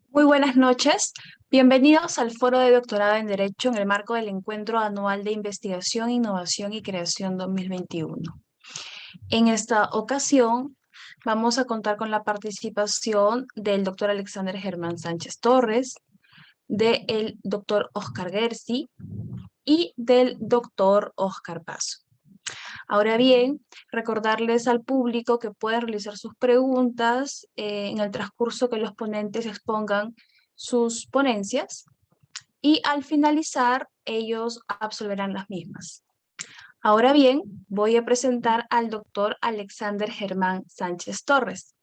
Muy buenas noches. Bienvenidos al Foro de Doctorado en Derecho en el marco del Encuentro Anual de Investigación, Innovación y Creación 2021. En esta ocasión vamos a contar con la participación del doctor Alexander Germán Sánchez Torres, del doctor Oscar Gersi y del doctor Oscar Paso. Ahora bien, recordarles al público que pueden realizar sus preguntas en el transcurso que los ponentes expongan sus ponencias y al finalizar ellos absolverán las mismas. Ahora bien, voy a presentar al doctor Alexander Germán Sánchez Torres.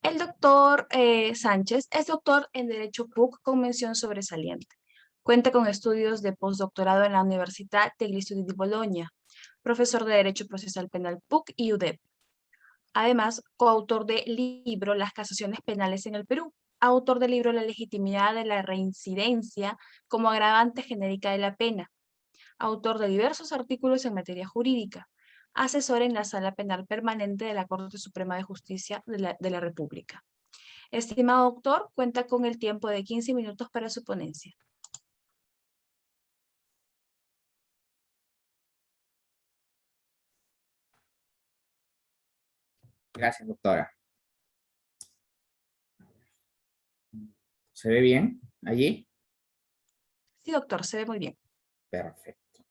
El doctor Sánchez es doctor en Derecho PUC con mención sobresaliente. Cuenta con estudios de postdoctorado en la Universidad degli Studi di Bologna, profesor de Derecho Procesal Penal PUC y UDEP. Además, coautor del libro Las casaciones penales en el Perú, autor del libro La legitimidad de la reincidencia como agravante genérica de la pena, autor de diversos artículos en materia jurídica, asesor en la Sala Penal Permanente de la Corte Suprema de Justicia de la República. Estimado doctor, cuenta con el tiempo de 15 minutos para su ponencia. Gracias, doctora. ¿Se ve bien allí? Sí, doctor, se ve muy bien. Perfecto.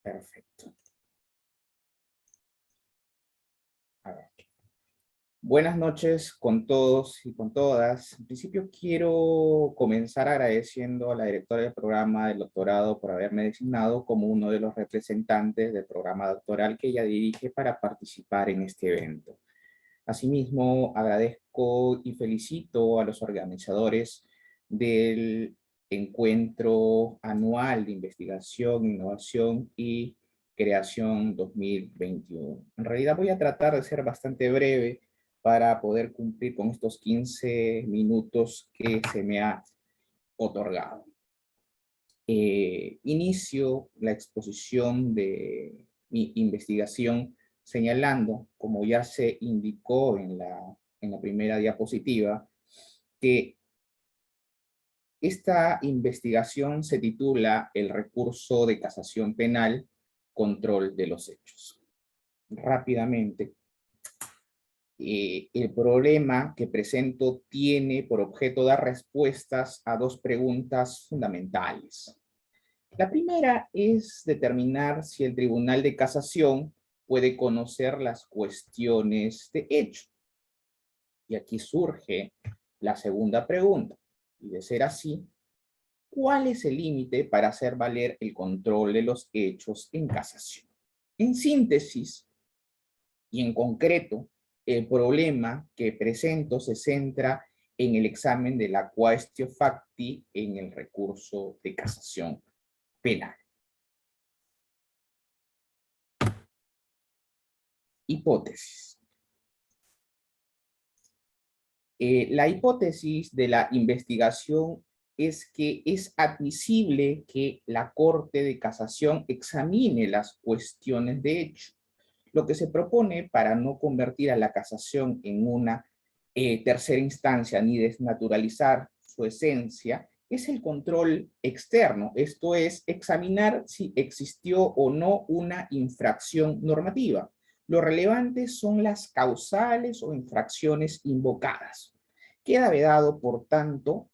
Perfecto. A ver. Buenas noches con todos y con todas. En principio quiero comenzar agradeciendo a la directora del programa del doctorado por haberme designado como uno de los representantes del programa doctoral que ella dirige para participar en este evento. Asimismo, agradezco y felicito a los organizadores del Encuentro Anual de Investigación, Innovación y Creación 2021. En realidad voy a tratar de ser bastante breve para poder cumplir con estos 15 minutos que se me ha otorgado. Inicio la exposición de mi investigación señalando, como ya se indicó en la primera diapositiva, que esta investigación se titula El recurso de casación penal, control de los hechos. Rápidamente, el problema que presento tiene por objeto dar respuestas a dos preguntas fundamentales. La primera es determinar si el Tribunal de Casación puede conocer las cuestiones de hecho. Y aquí surge la segunda pregunta. Y de ser así, ¿cuál es el límite para hacer valer el control de los hechos en casación? En síntesis, y en concreto, el problema que presento se centra en el examen de la quaestio facti en el recurso de casación penal. Hipótesis. La hipótesis de la investigación es que es admisible que la Corte de Casación examine las cuestiones de hecho. Lo que se propone para no convertir a la casación en una tercera instancia ni desnaturalizar su esencia es el control externo, esto es, examinar si existió o no una infracción normativa. Lo relevante son las causales o infracciones invocadas. Queda vedado, por tanto,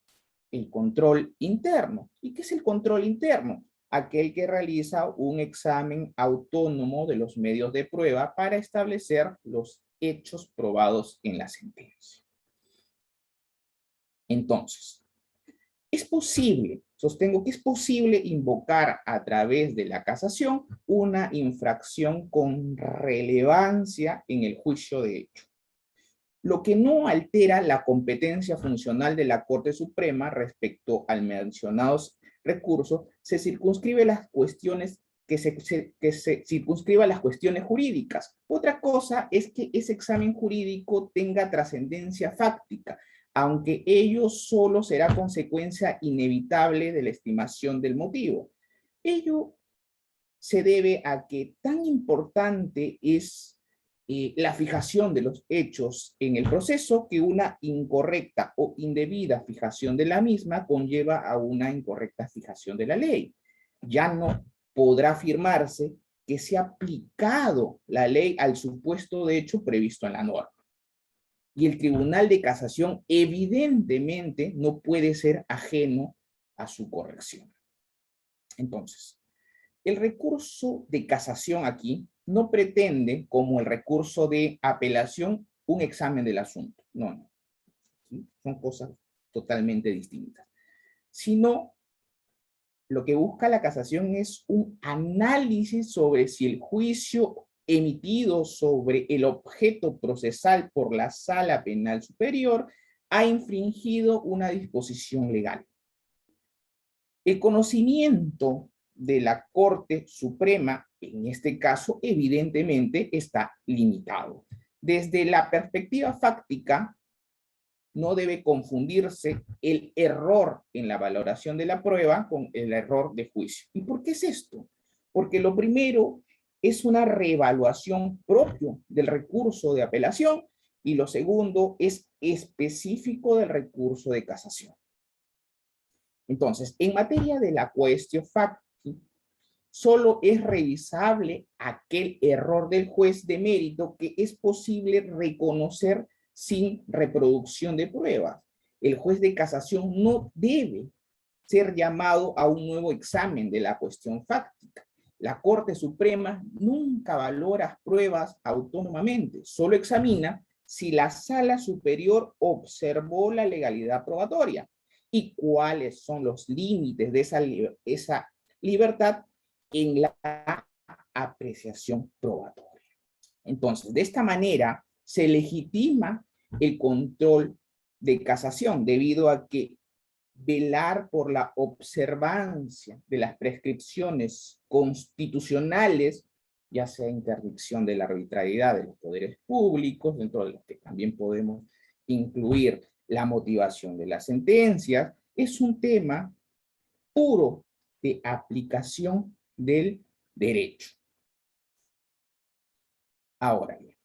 el control interno. ¿Y qué es el control interno? Aquel que realiza un examen autónomo de los medios de prueba para establecer los hechos probados en la sentencia. Entonces, es posible, sostengo que es posible invocar a través de la casación una infracción con relevancia en el juicio de hecho, lo que no altera la competencia funcional de la Corte Suprema respecto al mencionado recurso, se circunscribe las cuestiones que se circunscriba las cuestiones jurídicas. Otra cosa es que ese examen jurídico tenga trascendencia fáctica, aunque ello solo será consecuencia inevitable de la estimación del motivo. Ello se debe a que tan importante es la fijación de los hechos en el proceso que una incorrecta o indebida fijación de la misma conlleva a una incorrecta fijación de la ley. Ya no podrá afirmarse que se ha aplicado la ley al supuesto de hecho previsto en la norma. Y el Tribunal de Casación evidentemente no puede ser ajeno a su corrección. Entonces, el recurso de casación aquí no pretende, como el recurso de apelación, un examen del asunto. No, no. ¿Sí? Son cosas totalmente distintas. Sino, lo que busca la casación es un análisis sobre si el juicio emitido sobre el objeto procesal por la Sala Penal Superior ha infringido una disposición legal. El conocimiento de la Corte Suprema, en este caso, evidentemente está limitado. Desde la perspectiva fáctica, no debe confundirse el error en la valoración de la prueba con el error de juicio. ¿Y por qué es esto? Porque lo primero es una reevaluación propio del recurso de apelación y lo segundo es específico del recurso de casación. Entonces, en materia de la quaestio facti, solo es revisable aquel error del juez de mérito que es posible reconocer sin reproducción de pruebas. El juez de casación no debe ser llamado a un nuevo examen de la cuestión fáctica. La Corte Suprema nunca valora pruebas autónomamente, solo examina si la Sala Superior observó la legalidad probatoria y cuáles son los límites de esa libertad en la apreciación probatoria. Entonces, de esta manera se legitima el control de casación debido a que velar por la observancia de las prescripciones constitucionales, ya sea interdicción de la arbitrariedad de los poderes públicos, dentro de los que también podemos incluir la motivación de las sentencias, es un tema puro de aplicación del derecho. Ahora bien,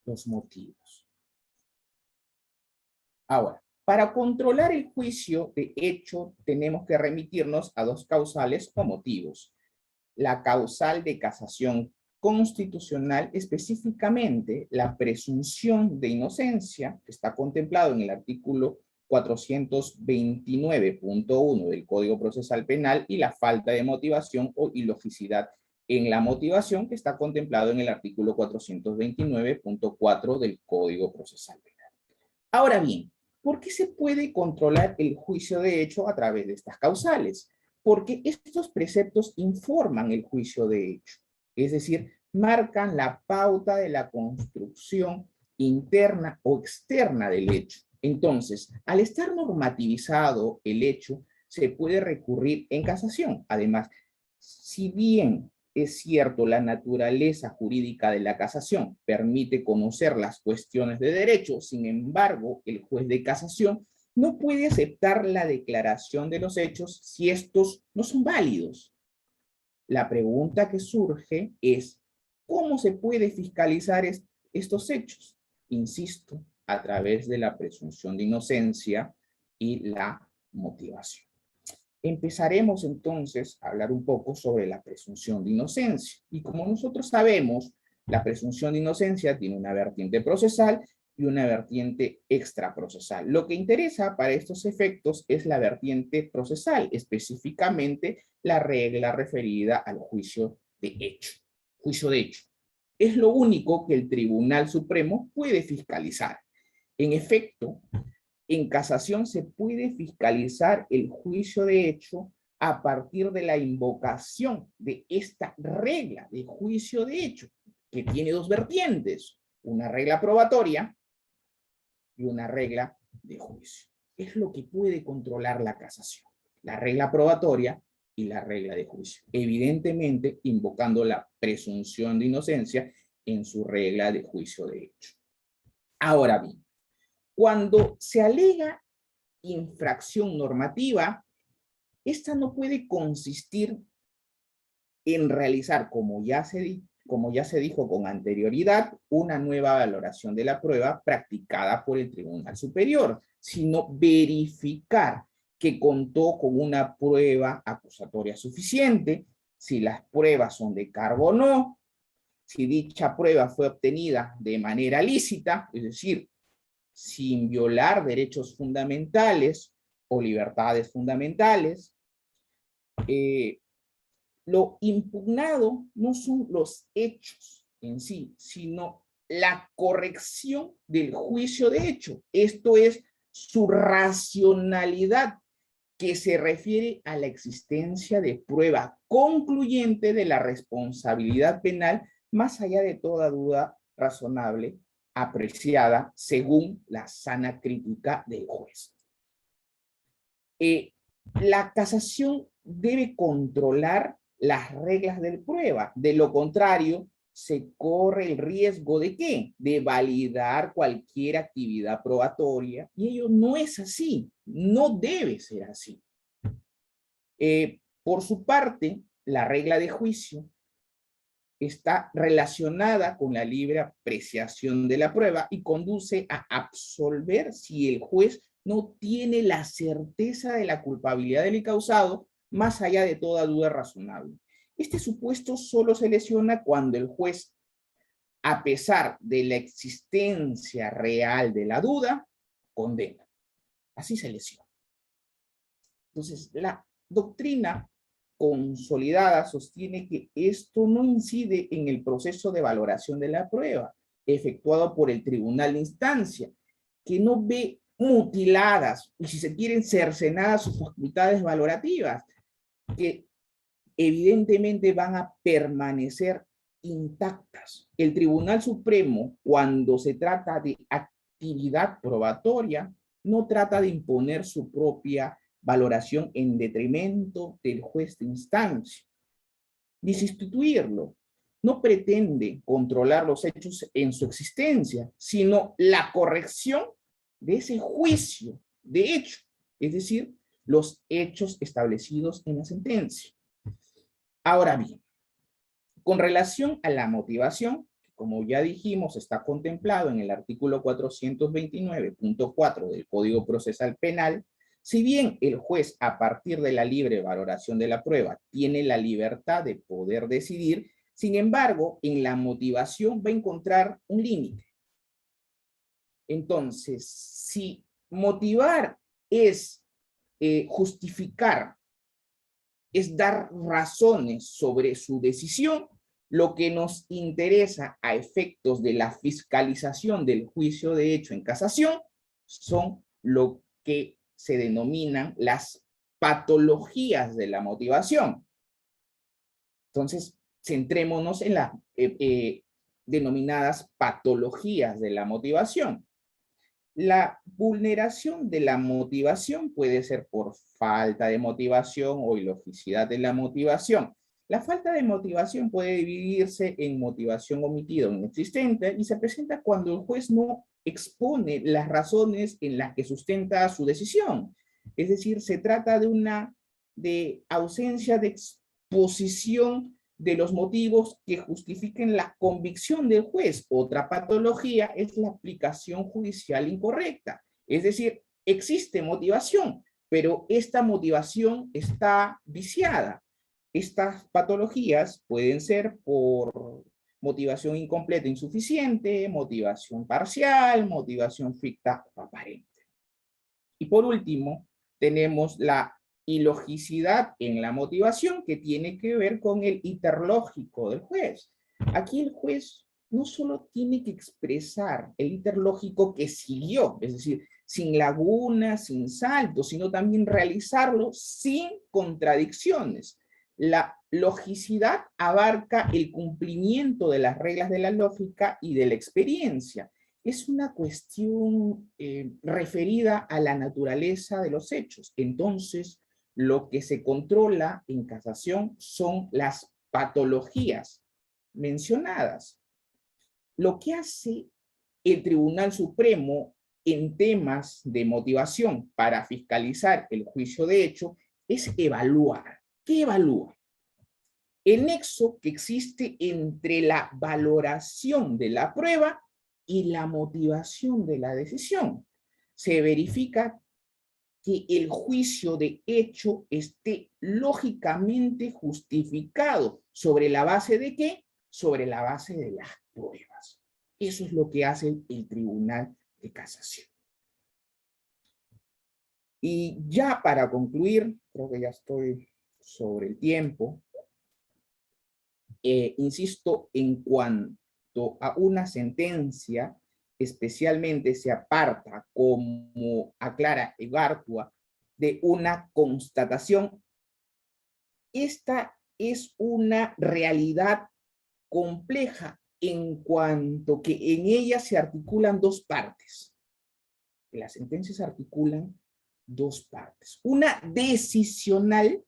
los motivos. Ahora, para controlar el juicio de hecho, tenemos que remitirnos a dos causales o motivos. La causal de casación constitucional, específicamente la presunción de inocencia, que está contemplado en el artículo 429.1 del Código Procesal Penal, y la falta de motivación o ilogicidad en la motivación, que está contemplado en el artículo 429.4 del Código Procesal Penal. Ahora bien, ¿por qué se puede controlar el juicio de hecho a través de estas causales? Porque estos preceptos informan el juicio de hecho, es decir, marcan la pauta de la construcción interna o externa del hecho. Entonces, al estar normativizado el hecho, se puede recurrir en casación. Además, si bien es cierto, la naturaleza jurídica de la casación permite conocer las cuestiones de derecho, sin embargo, el juez de casación no puede aceptar la declaración de los hechos si estos no son válidos. La pregunta que surge es, ¿cómo se puede fiscalizar estos hechos? Insisto, a través de la presunción de inocencia y la motivación. Empezaremos entonces a hablar un poco sobre la presunción de inocencia. Y como nosotros sabemos, la presunción de inocencia tiene una vertiente procesal y una vertiente extraprocesal. Lo que interesa para estos efectos es la vertiente procesal, específicamente la regla referida al juicio de hecho. Juicio de hecho. Es lo único que el Tribunal Supremo puede fiscalizar. En efecto, en casación se puede fiscalizar el juicio de hecho a partir de la invocación de esta regla de juicio de hecho, que tiene dos vertientes, una regla probatoria y una regla de juicio. Es lo que puede controlar la casación, la regla probatoria y la regla de juicio. Evidentemente, invocando la presunción de inocencia en su regla de juicio de hecho. Ahora bien, cuando se alega infracción normativa, esta no puede consistir en realizar, como ya se dijo con anterioridad, una nueva valoración de la prueba practicada por el Tribunal Superior, sino verificar que contó con una prueba acusatoria suficiente, si las pruebas son de cargo o no, si dicha prueba fue obtenida de manera lícita, es decir, sin violar derechos fundamentales o libertades fundamentales. Lo impugnado no son los hechos en sí, sino la corrección del juicio de hecho. Esto es su racionalidad, que se refiere a la existencia de prueba concluyente de la responsabilidad penal, más allá de toda duda razonable, apreciada según la sana crítica del juez. La casación debe controlar las reglas de prueba. De lo contrario, se corre el riesgo ¿de qué? De validar cualquier actividad probatoria, y ello no es así, no debe ser así. Por su parte, la regla de juicio está relacionada con la libre apreciación de la prueba y conduce a absolver si el juez no tiene la certeza de la culpabilidad del incausado, más allá de toda duda razonable. Este supuesto solo se lesiona cuando el juez, a pesar de la existencia real de la duda, condena. Así se lesiona. Entonces, la doctrina consolidada sostiene que esto no incide en el proceso de valoración de la prueba efectuado por el tribunal de instancia, que no ve mutiladas y, si se quieren, cercenadas sus facultades valorativas, que evidentemente van a permanecer intactas. El Tribunal Supremo, cuando se trata de actividad probatoria, no trata de imponer su propia valoración en detrimento del juez de instancia, ni sustituirlo. No pretende controlar los hechos en su existencia, sino la corrección de ese juicio de hecho, es decir, los hechos establecidos en la sentencia. Ahora bien, con relación a la motivación, como ya dijimos, está contemplado en el artículo 429.4 del Código Procesal Penal. Si bien el juez, a partir de la libre valoración de la prueba, tiene la libertad de poder decidir, sin embargo, en la motivación va a encontrar un límite. Entonces, si motivar es justificar, es dar razones sobre su decisión, lo que nos interesa a efectos de la fiscalización del juicio de hecho en casación son lo que se denominan las patologías de la motivación. Entonces, centrémonos en las denominadas patologías de la motivación. La vulneración de la motivación puede ser por falta de motivación o ilogicidad de la motivación. La falta de motivación puede dividirse en motivación omitida o inexistente y se presenta cuando el juez no expone las razones en las que sustenta su decisión. Es decir, se trata de ausencia de exposición de los motivos que justifiquen la convicción del juez. Otra patología es la aplicación judicial incorrecta. Es decir, existe motivación, pero esta motivación está viciada. Estas patologías pueden ser por motivación incompleta, insuficiente, motivación parcial, motivación ficta o aparente. Y por último, tenemos la ilogicidad en la motivación, que tiene que ver con el iterlógico del juez. Aquí el juez no solo tiene que expresar el iterlógico que siguió, es decir, sin lagunas, sin saltos, sino también realizarlo sin contradicciones. La logicidad abarca el cumplimiento de las reglas de la lógica y de la experiencia. Es una cuestión referida a la naturaleza de los hechos. Entonces, lo que se controla en casación son las patologías mencionadas. Lo que hace el Tribunal Supremo en temas de motivación para fiscalizar el juicio de hecho es evaluar. ¿Qué evalúa? El nexo que existe entre la valoración de la prueba y la motivación de la decisión. Se verifica que el juicio de hecho esté lógicamente justificado. ¿Sobre la base de qué? Sobre la base de las pruebas. Eso es lo que hace el Tribunal de Casación. Y ya para concluir, creo que ya estoy sobre el tiempo, insisto, en cuanto a una sentencia, especialmente se aparta, como aclara Igartua, de una constatación. Esta es una realidad compleja en cuanto que en ella se articulan dos partes. Las sentencias articulan dos partes. Una decisional,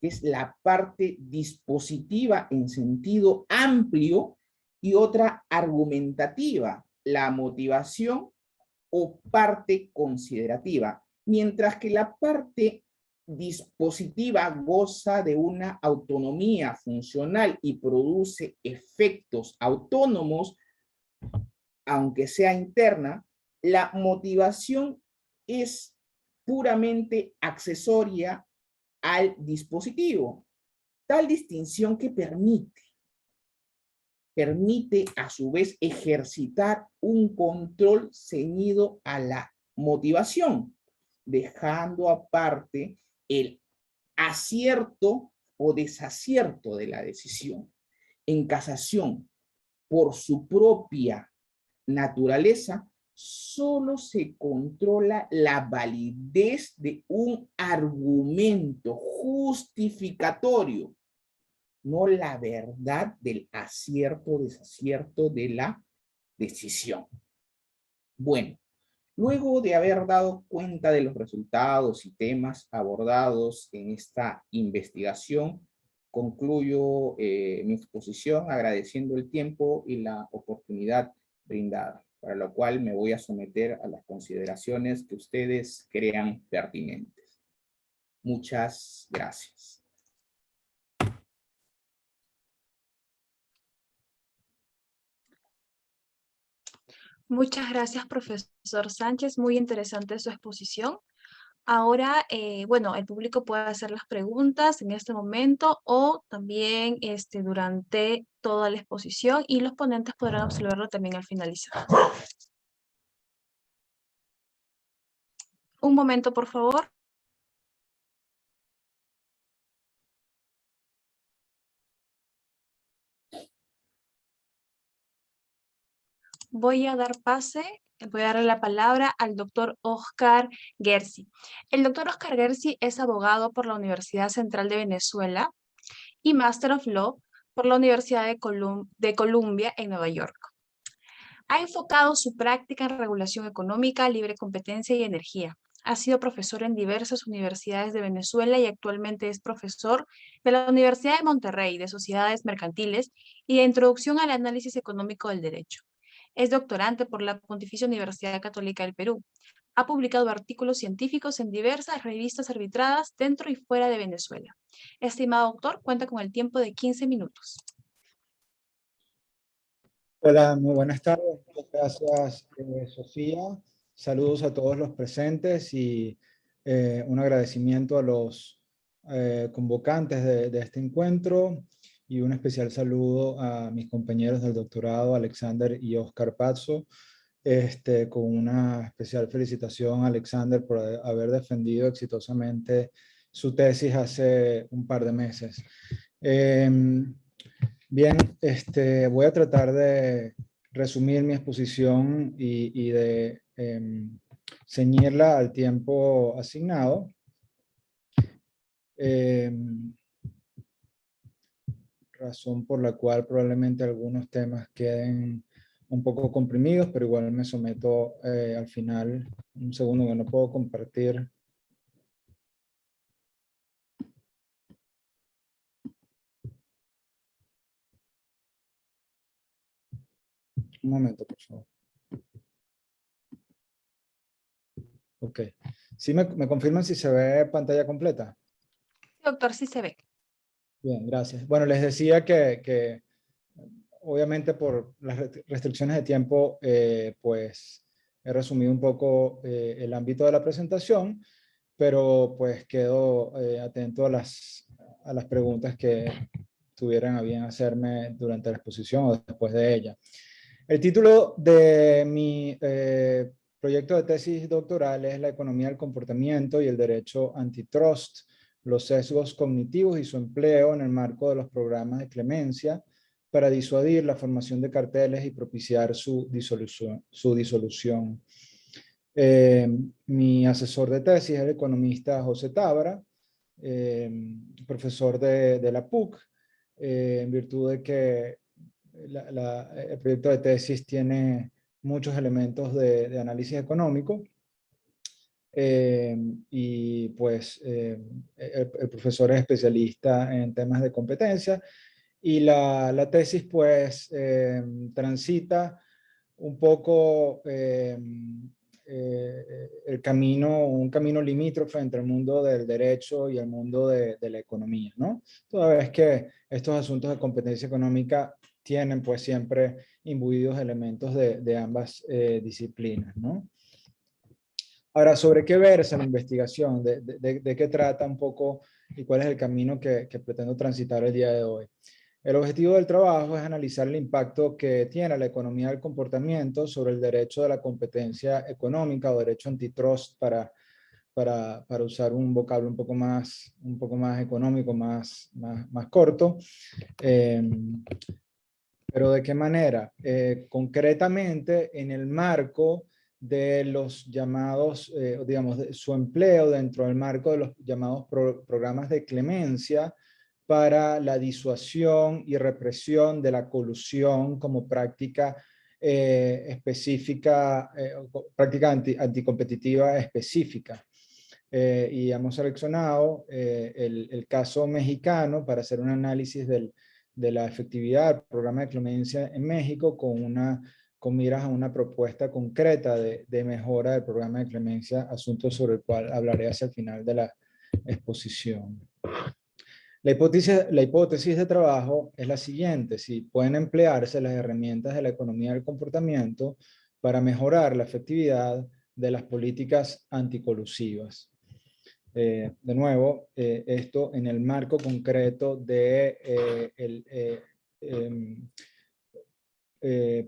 que es la parte dispositiva en sentido amplio, y otra argumentativa, la motivación o parte considerativa, mientras que la parte dispositiva goza de una autonomía funcional y produce efectos autónomos, aunque sea interna. La motivación es puramente accesoria al dispositivo. Tal distinción que permite a su vez ejercitar un control ceñido a la motivación, dejando aparte el acierto o desacierto de la decisión. En casación, por su propia naturaleza, solo se controla la validez de un argumento justificatorio, no la verdad del acierto o desacierto de la decisión. Bueno, luego de haber dado cuenta de los resultados y temas abordados en esta investigación, concluyo mi exposición agradeciendo el tiempo y la oportunidad brindada, para lo cual me voy a someter a las consideraciones que ustedes crean pertinentes. Muchas gracias. Muchas gracias, profesor Sánchez. Muy interesante su exposición. Ahora, bueno, el público puede hacer las preguntas en este momento o también durante toda la exposición, y los ponentes podrán observarlo también al finalizar. Un momento, por favor. Voy a darle la palabra al doctor Oscar Gersi. El doctor Oscar Gersi es abogado por la Universidad Central de Venezuela y Master of Law por la Universidad de Columbia en Nueva York. Ha enfocado su práctica en regulación económica, libre competencia y energía. Ha sido profesor en diversas universidades de Venezuela y actualmente es profesor de la Universidad de Monterrey de Sociedades Mercantiles y de Introducción al Análisis Económico del Derecho. Es doctorante por la Pontificia Universidad Católica del Perú. Ha publicado artículos científicos en diversas revistas arbitradas dentro y fuera de Venezuela. Estimado doctor, cuenta con el tiempo de 15 minutos. Hola, muy buenas tardes. Muchas gracias, Sofía. Saludos a todos los presentes y un agradecimiento a los convocantes de este encuentro y un especial saludo a mis compañeros del doctorado, Alexander y Oscar Pazzo, con una especial felicitación a Alexander por haber defendido exitosamente su tesis hace un par de meses. Bien, voy a tratar de resumir mi exposición y de ceñirla al tiempo asignado. Razón por la cual probablemente algunos temas queden un poco comprimidos, pero igual me someto al final. Un segundo que no puedo compartir. Un momento, por favor. Ok. ¿Sí me confirman si se ve pantalla completa? Doctor, sí se ve. Bien, gracias. Bueno, les decía que obviamente por las restricciones de tiempo, pues he resumido un poco el ámbito de la presentación, pero pues quedo atento a las preguntas que tuvieran a bien hacerme durante la exposición o después de ella. El título de mi proyecto de tesis doctoral es La economía del comportamiento y el derecho antitrust, los sesgos cognitivos y su empleo en el marco de los programas de clemencia para disuadir la formación de carteles y propiciar su disolución. Mi asesor de tesis es el economista José Tábara, profesor de la PUC, en virtud de que el proyecto de tesis tiene muchos elementos de análisis económico. Y pues el profesor es especialista en temas de competencia y la tesis pues transita un poco un camino limítrofe entre el mundo del derecho y el mundo de la economía, ¿no? Toda vez que estos asuntos de competencia económica tienen pues siempre imbuidos elementos de ambas disciplinas, ¿no? Ahora, ¿sobre qué versa la investigación? ¿De qué trata un poco y cuál es el camino que pretendo transitar el día de hoy? El objetivo del trabajo es analizar el impacto que tiene la economía del comportamiento sobre el derecho de la competencia económica o derecho antitrust para usar un vocablo un poco más económico, más corto. Pero ¿de qué manera? Concretamente, en el marco de los llamados, digamos, de su empleo dentro del marco de los llamados programas de clemencia para la disuasión y represión de la colusión como práctica específica, práctica anticompetitiva específica. Y hemos seleccionado el caso mexicano para hacer un análisis de la efectividad del programa de clemencia en México con miras a una propuesta concreta de mejora del programa de clemencia, asunto sobre el cual hablaré hacia el final de la exposición. La hipótesis de trabajo es la siguiente: si pueden emplearse las herramientas de la economía del comportamiento para mejorar la efectividad de las políticas anticolusivas. De nuevo, esto en el marco concreto de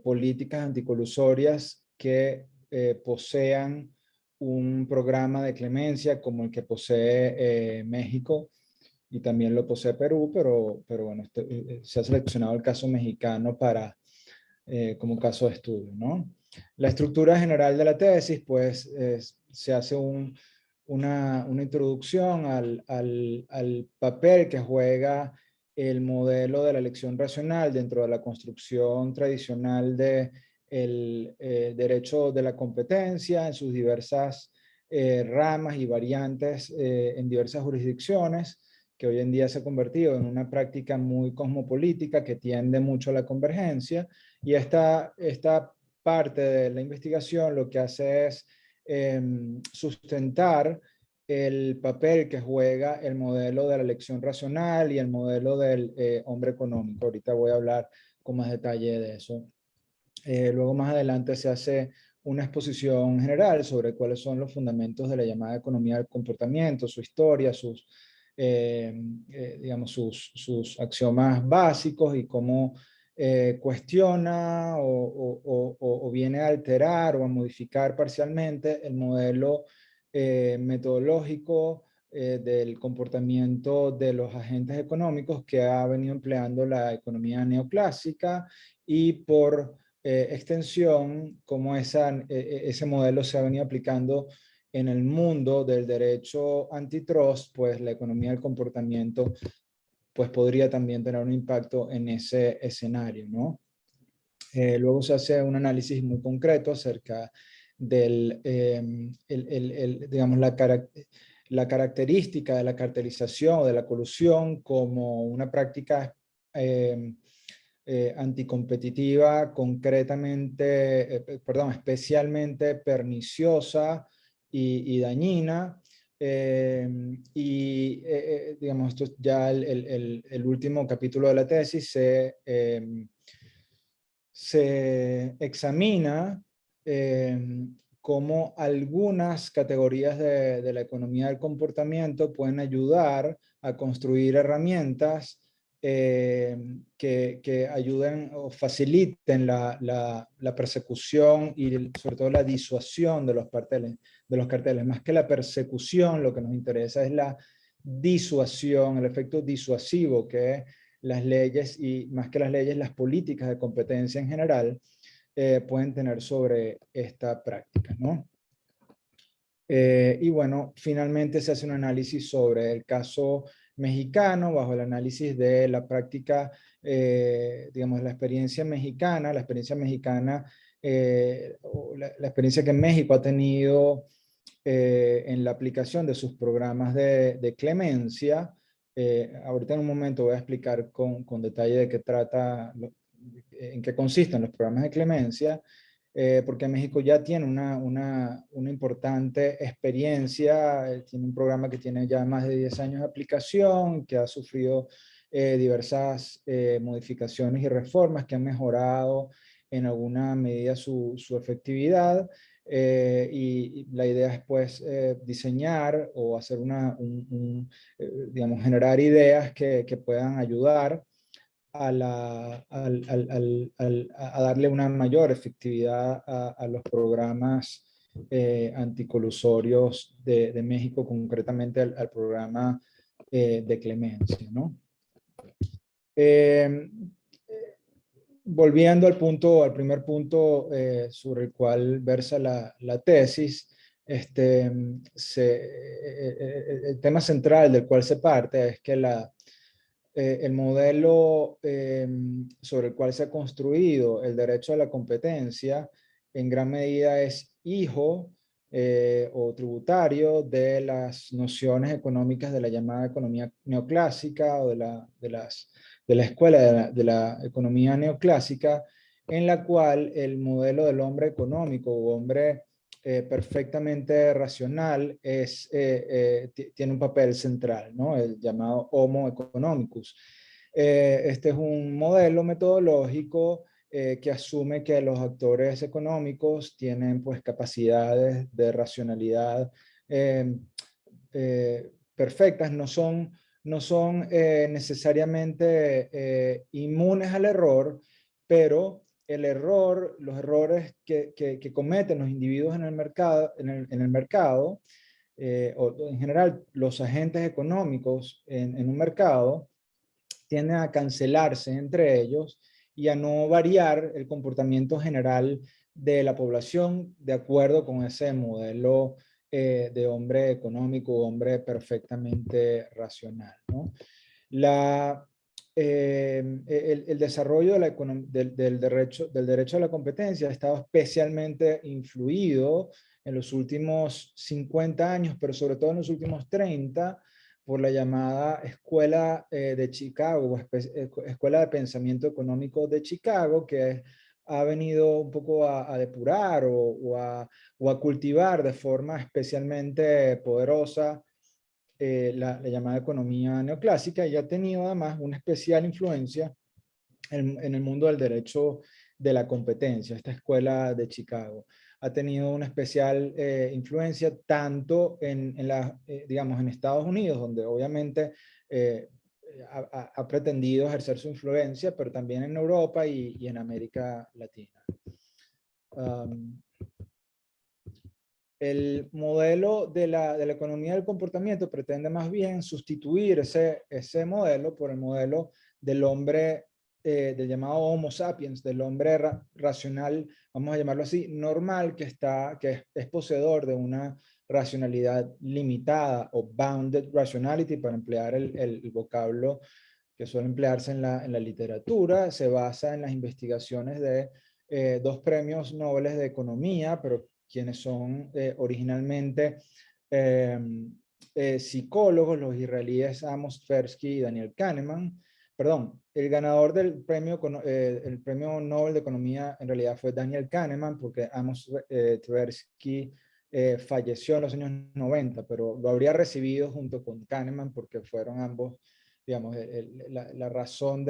políticas anticolusorias que posean un programa de clemencia como el que posee México y también lo posee Perú, pero bueno, se ha seleccionado el caso mexicano como caso de estudio, ¿no? La estructura general de la tesis, pues, se hace una introducción al papel que juega el modelo de la elección racional dentro de la construcción tradicional del derecho de la competencia en sus diversas ramas y variantes en diversas jurisdicciones, que hoy en día se ha convertido en una práctica muy cosmopolítica que tiende mucho a la convergencia. Y esta parte de la investigación lo que hace es sustentar el papel que juega el modelo de la elección racional y el modelo del hombre económico. Ahorita voy a hablar con más detalle de eso. Luego más adelante se hace una exposición general sobre cuáles son los fundamentos de la llamada economía del comportamiento, su historia, digamos, sus axiomas básicos y cómo cuestiona o viene a alterar o a modificar parcialmente el modelo metodológico del comportamiento de los agentes económicos que ha venido empleando la economía neoclásica y por extensión, cómo ese modelo se ha venido aplicando en el mundo del derecho antitrust, pues la economía del comportamiento pues podría también tener un impacto en ese escenario, ¿no? Luego se hace un análisis muy concreto acerca del, digamos, la característica de la cartelización o de la colusión como una práctica anticompetitiva concretamente, especialmente perniciosa y dañina. Digamos, esto es ya el último capítulo de la tesis, se examina cómo algunas categorías de la economía del comportamiento pueden ayudar a construir herramientas que ayuden o faciliten la persecución y sobre todo la disuasión de los carteles. Más que la persecución, lo que nos interesa es la disuasión, el efecto disuasivo que las leyes y más que las leyes, las políticas de competencia en general pueden tener sobre esta práctica, ¿no? Y bueno, finalmente se hace un análisis sobre el caso mexicano bajo el análisis de la práctica, digamos, la experiencia mexicana, la experiencia que México ha tenido en la aplicación de sus programas de clemencia. Ahorita en un momento voy a explicar con detalle de qué trata, en qué consisten los programas de clemencia, porque México ya tiene una importante experiencia, tiene un programa que tiene ya más de 10 años de aplicación, que ha sufrido diversas modificaciones y reformas que han mejorado en alguna medida su efectividad. Y la idea es pues diseñar o hacer digamos, generar ideas que puedan ayudar a darle una mayor efectividad a los programas anticolusorios de México, concretamente al programa de clemencia, ¿no? Volviendo al primer punto sobre el cual versa la tesis, el tema central del cual se parte es que el modelo sobre el cual se ha construido el derecho a la competencia en gran medida es hijo o tributario de las nociones económicas de la llamada economía neoclásica o de la escuela de la economía neoclásica, en la cual el modelo del hombre económico o hombre perfectamente racional tiene un papel central, ¿no? El llamado Homo economicus. Este es un modelo metodológico que asume que los actores económicos tienen pues capacidades de racionalidad perfectas, no son necesariamente inmunes al error, pero los errores que cometen los individuos en el mercado, o en general los agentes económicos en un mercado, tienden a cancelarse entre ellos y a no variar el comportamiento general de la población de acuerdo con ese modelo de hombre económico, hombre perfectamente racional, ¿no? El desarrollo del derecho a la competencia ha estado especialmente influido en los últimos 50 años, pero sobre todo en los últimos 30, por la llamada Escuela de Chicago, Escuela de Pensamiento Económico de Chicago, que es ha venido un poco a depurar o a cultivar de forma especialmente poderosa la llamada economía neoclásica, y ha tenido además una especial influencia en el mundo del derecho de la competencia. Esta escuela de Chicago ha tenido una especial influencia tanto digamos, en Estados Unidos, donde obviamente ha pretendido ejercer su influencia, pero también en Europa y en América Latina. El modelo de la economía del comportamiento pretende más bien sustituir ese modelo por el modelo del hombre, del llamado Homo sapiens, del hombre racional, vamos a llamarlo así, normal, que es poseedor de una racionalidad limitada, o bounded rationality, para emplear el vocablo que suele emplearse en la literatura. Se basa en las investigaciones de dos premios Nobel de Economía, pero quienes son originalmente psicólogos, los israelíes Amos Tversky y Daniel Kahneman. Perdón, el ganador del premio Nobel de Economía en realidad fue Daniel Kahneman, porque Amos Tversky falleció en los años 90, pero lo habría recibido junto con Kahneman porque fueron ambos, digamos, la razón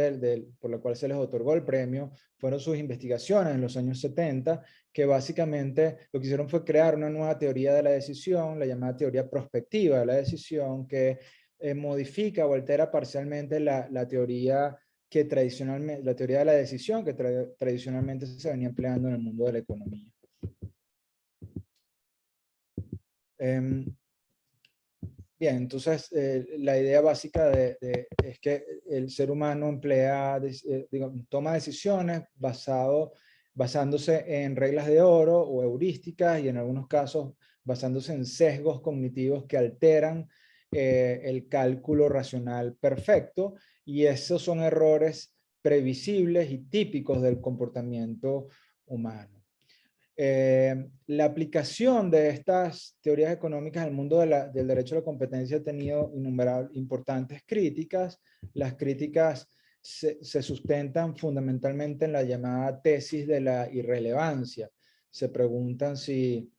por la cual se les otorgó el premio fueron sus investigaciones en los años 70, que básicamente lo que hicieron fue crear una nueva teoría de la decisión, la llamada teoría prospectiva de la decisión, que modifica o altera parcialmente la teoría que tradicionalmente, la teoría de la decisión que tradicionalmente se venía empleando en el mundo de la economía. Bien, entonces la idea básica es que el ser humano toma decisiones basándose en reglas de oro o heurísticas, y en algunos casos basándose en sesgos cognitivos que alteran el cálculo racional perfecto, y esos son errores previsibles y típicos del comportamiento humano. La aplicación de estas teorías económicas al mundo del derecho a la competencia ha tenido importantes críticas. Las críticas se sustentan fundamentalmente en la llamada tesis de la irrelevancia. Se preguntan si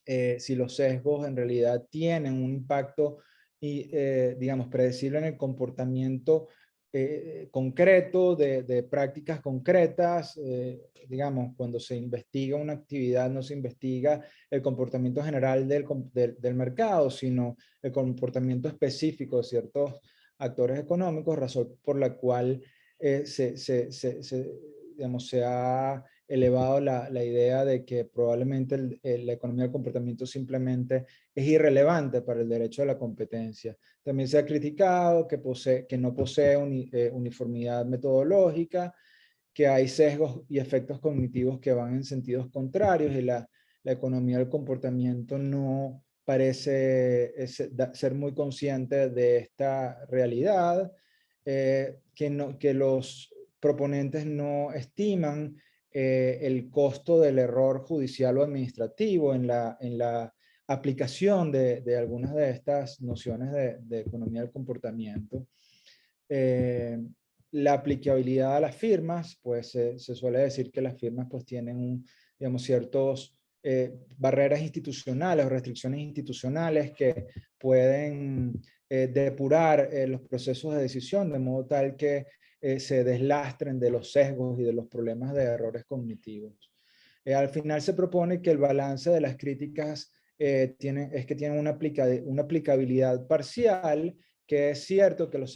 los sesgos en realidad tienen un impacto digamos, predecible en el comportamiento concreto de prácticas concretas. Digamos, cuando se investiga una actividad, no se investiga el comportamiento general del mercado, sino el comportamiento específico de ciertos actores económicos, razón por la cual digamos, se ha elevado la idea de que probablemente la economía del comportamiento simplemente es irrelevante para el derecho a la competencia. También se ha criticado que no posee uniformidad metodológica, que hay sesgos y efectos cognitivos que van en sentidos contrarios, y la economía del comportamiento no parece ser muy consciente de esta realidad, que los proponentes no estiman el costo del error judicial o administrativo en la aplicación de algunas de estas nociones de economía del comportamiento. La aplicabilidad a las firmas, pues se suele decir que las firmas pues tienen digamos, ciertos barreras institucionales o restricciones institucionales que pueden depurar los procesos de decisión de modo tal que se deslastren de los sesgos y de los problemas de errores cognitivos. Al final se propone que el balance de las críticas es que tienen una aplicabilidad parcial, que es cierto que los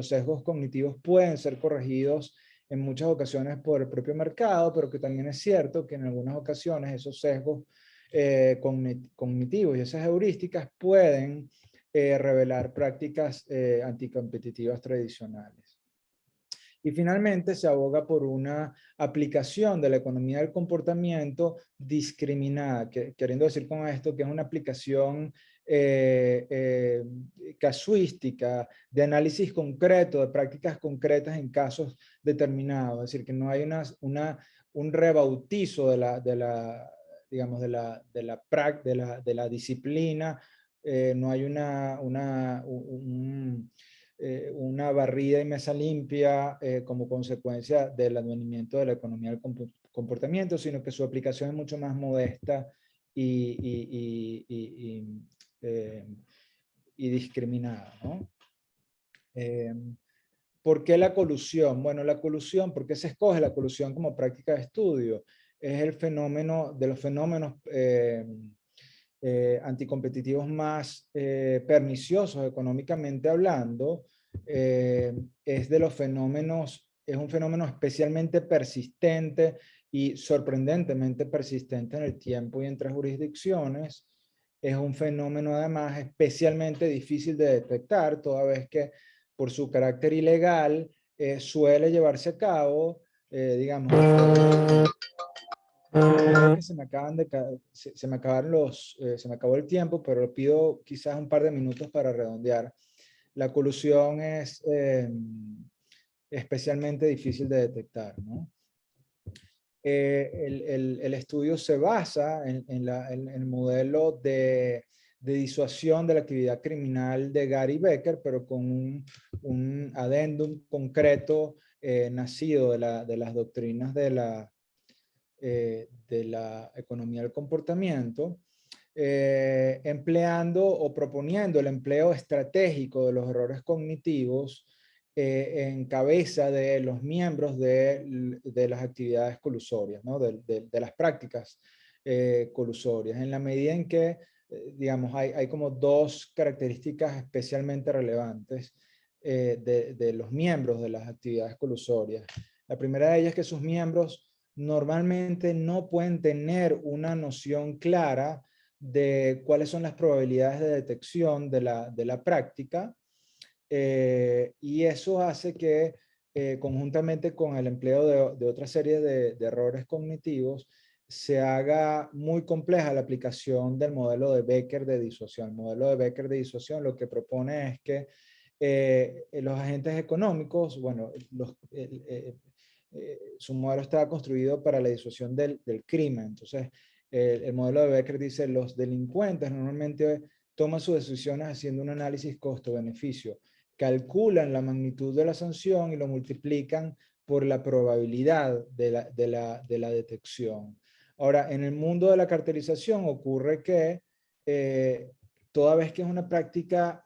sesgos cognitivos pueden ser corregidos en muchas ocasiones por el propio mercado, pero que también es cierto que en algunas ocasiones esos sesgos cognitivos y esas heurísticas pueden revelar prácticas anticompetitivas tradicionales. Y finalmente se aboga por una aplicación de la economía del comportamiento discriminada, queriendo decir con esto que es una aplicación casuística, de análisis concreto, de prácticas concretas en casos determinados. Es decir, que no hay un rebautizo de la disciplina, no hay una barrida y mesa limpia como consecuencia del advenimiento de la economía del comportamiento, sino que su aplicación es mucho más modesta y discriminada, ¿no? ¿Por qué la colusión? Bueno, la colusión, ¿por qué se escoge la colusión como práctica de estudio? Es el fenómeno de los fenómenos anticompetitivos más perniciosos económicamente hablando. Es de los fenómenos, es un fenómeno especialmente persistente y sorprendentemente persistente en el tiempo y entre jurisdicciones. Es un fenómeno además especialmente difícil de detectar, toda vez que por su carácter ilegal suele llevarse a cabo, digamos, que se me acaban de se me acabaron se me acabó el tiempo, pero pido quizás un par de minutos para redondear. La colusión es especialmente difícil de detectar, ¿no? El estudio se basa en el modelo de disuasión de la actividad criminal de Gary Becker, pero con un adendum concreto nacido de las doctrinas de la economía del comportamiento, empleando o proponiendo el empleo estratégico de los errores cognitivos en cabeza de los miembros de las actividades colusorias, ¿no? de las prácticas colusorias, en la medida en que, digamos, hay como dos características especialmente relevantes de los miembros de las actividades colusorias. La primera de ellas es que sus miembros normalmente no pueden tener una noción clara de cuáles son las probabilidades de detección de la práctica, y eso hace que conjuntamente con el empleo de otra serie de errores cognitivos se haga muy compleja la aplicación del modelo de Becker de disuasión. El modelo de Becker de disuasión lo que propone es que los agentes económicos, bueno, su modelo está construido para la disuasión del crimen. Entonces, el modelo de Becker dice los delincuentes normalmente toman sus decisiones haciendo un análisis costo-beneficio, calculan la magnitud de la sanción y lo multiplican por la probabilidad de la detección. Ahora, en el mundo de la cartelización ocurre que toda vez que es una práctica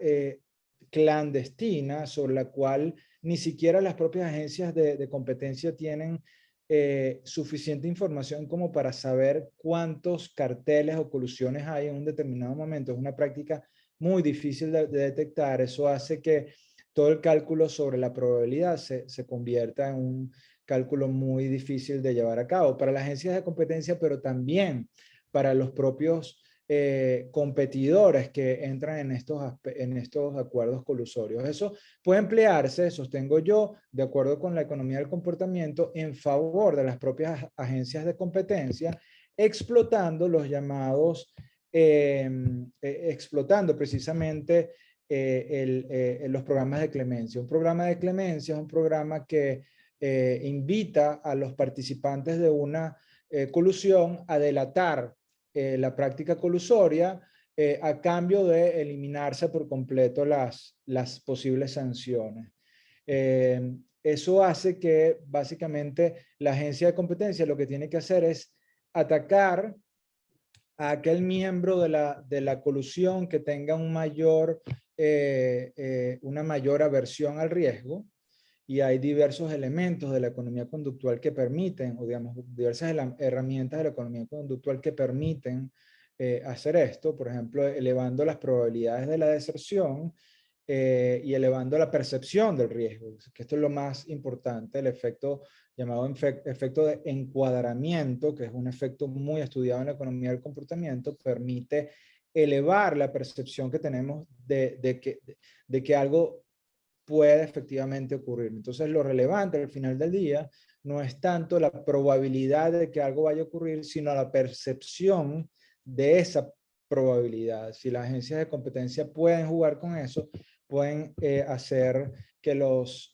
clandestina sobre la cual ni siquiera las propias agencias de competencia tienen suficiente información como para saber cuántos carteles o colusiones hay en un determinado momento. Es una práctica muy difícil de detectar. Eso hace que todo el cálculo sobre la probabilidad se convierta en un cálculo muy difícil de llevar a cabo para las agencias de competencia, pero también para los propios competidores que entran en estos acuerdos colusorios. Eso puede emplearse, sostengo yo, de acuerdo con la economía del comportamiento, en favor de las propias agencias de competencia, explotando los llamados, explotando precisamente los programas de clemencia. Un programa de clemencia es un programa que invita a los participantes de una colusión a delatar la práctica colusoria a cambio de eliminarse por completo las posibles sanciones. Eso hace que básicamente la agencia de competencia lo que tiene que hacer es atacar a aquel miembro de la colusión que tenga una mayor aversión al riesgo, y hay diversos elementos de la economía conductual que permiten, o digamos, diversas herramientas de la economía conductual que permiten hacer esto, por ejemplo, elevando las probabilidades de la deserción y elevando la percepción del riesgo, que esto es lo más importante, el efecto llamado efecto de encuadramiento, que es un efecto muy estudiado en la economía del comportamiento, permite elevar la percepción que tenemos de que algo puede efectivamente ocurrir. Entonces, lo relevante al final del día no es tanto la probabilidad de que algo vaya a ocurrir, sino la percepción de esa probabilidad. Si las agencias de competencia pueden jugar con eso, pueden hacer que los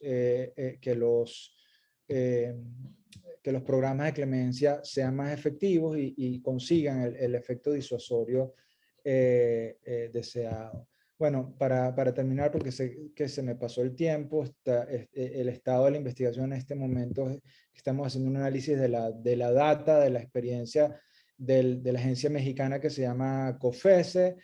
programas de clemencia sean más efectivos y consigan el efecto disuasorio deseado. Bueno, para terminar, porque sé que se me pasó el tiempo, el estado de la investigación en este momento, estamos haciendo un análisis de la data, de la experiencia de la agencia mexicana que se llama COFESE,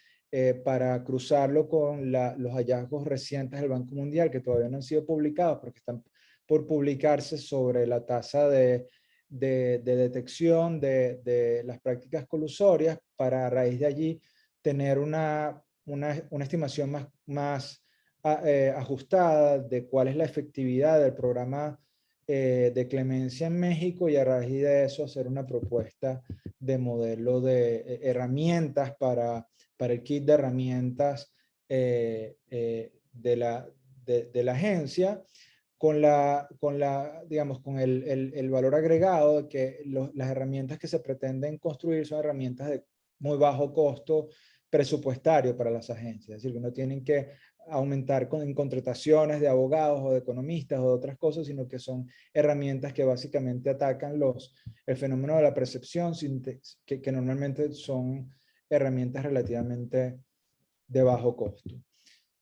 para cruzarlo con los hallazgos recientes del Banco Mundial, que todavía no han sido publicados, porque están por publicarse, sobre la tasa de detección de las prácticas colusorias, para a raíz de allí tener una estimación más ajustada de cuál es la efectividad del programa de clemencia en México, y a raíz de eso hacer una propuesta de modelo de herramientas para el kit de herramientas de la agencia, digamos, con el valor agregado de que las herramientas que se pretenden construir son herramientas de muy bajo costo presupuestario para las agencias, es decir, que no tienen que aumentar en contrataciones de abogados o de economistas o de otras cosas, sino que son herramientas que básicamente atacan el fenómeno de la percepción, que normalmente son herramientas relativamente de bajo costo.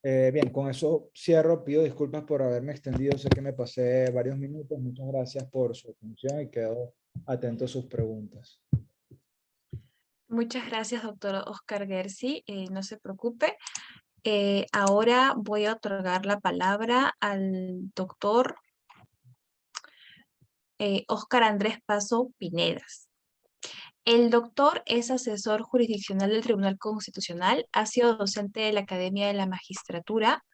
Bien, con eso cierro. Pido disculpas por haberme extendido. Sé que me pasé varios minutos. Muchas gracias por su atención y quedo atento a sus preguntas. Muchas gracias, doctor Oscar Gersi. No se preocupe. Ahora voy a otorgar la palabra al doctor Oscar Andrés Paso Pinedas. El doctor es asesor jurisdiccional del Tribunal Constitucional, ha sido docente de la Academia de la Magistratura,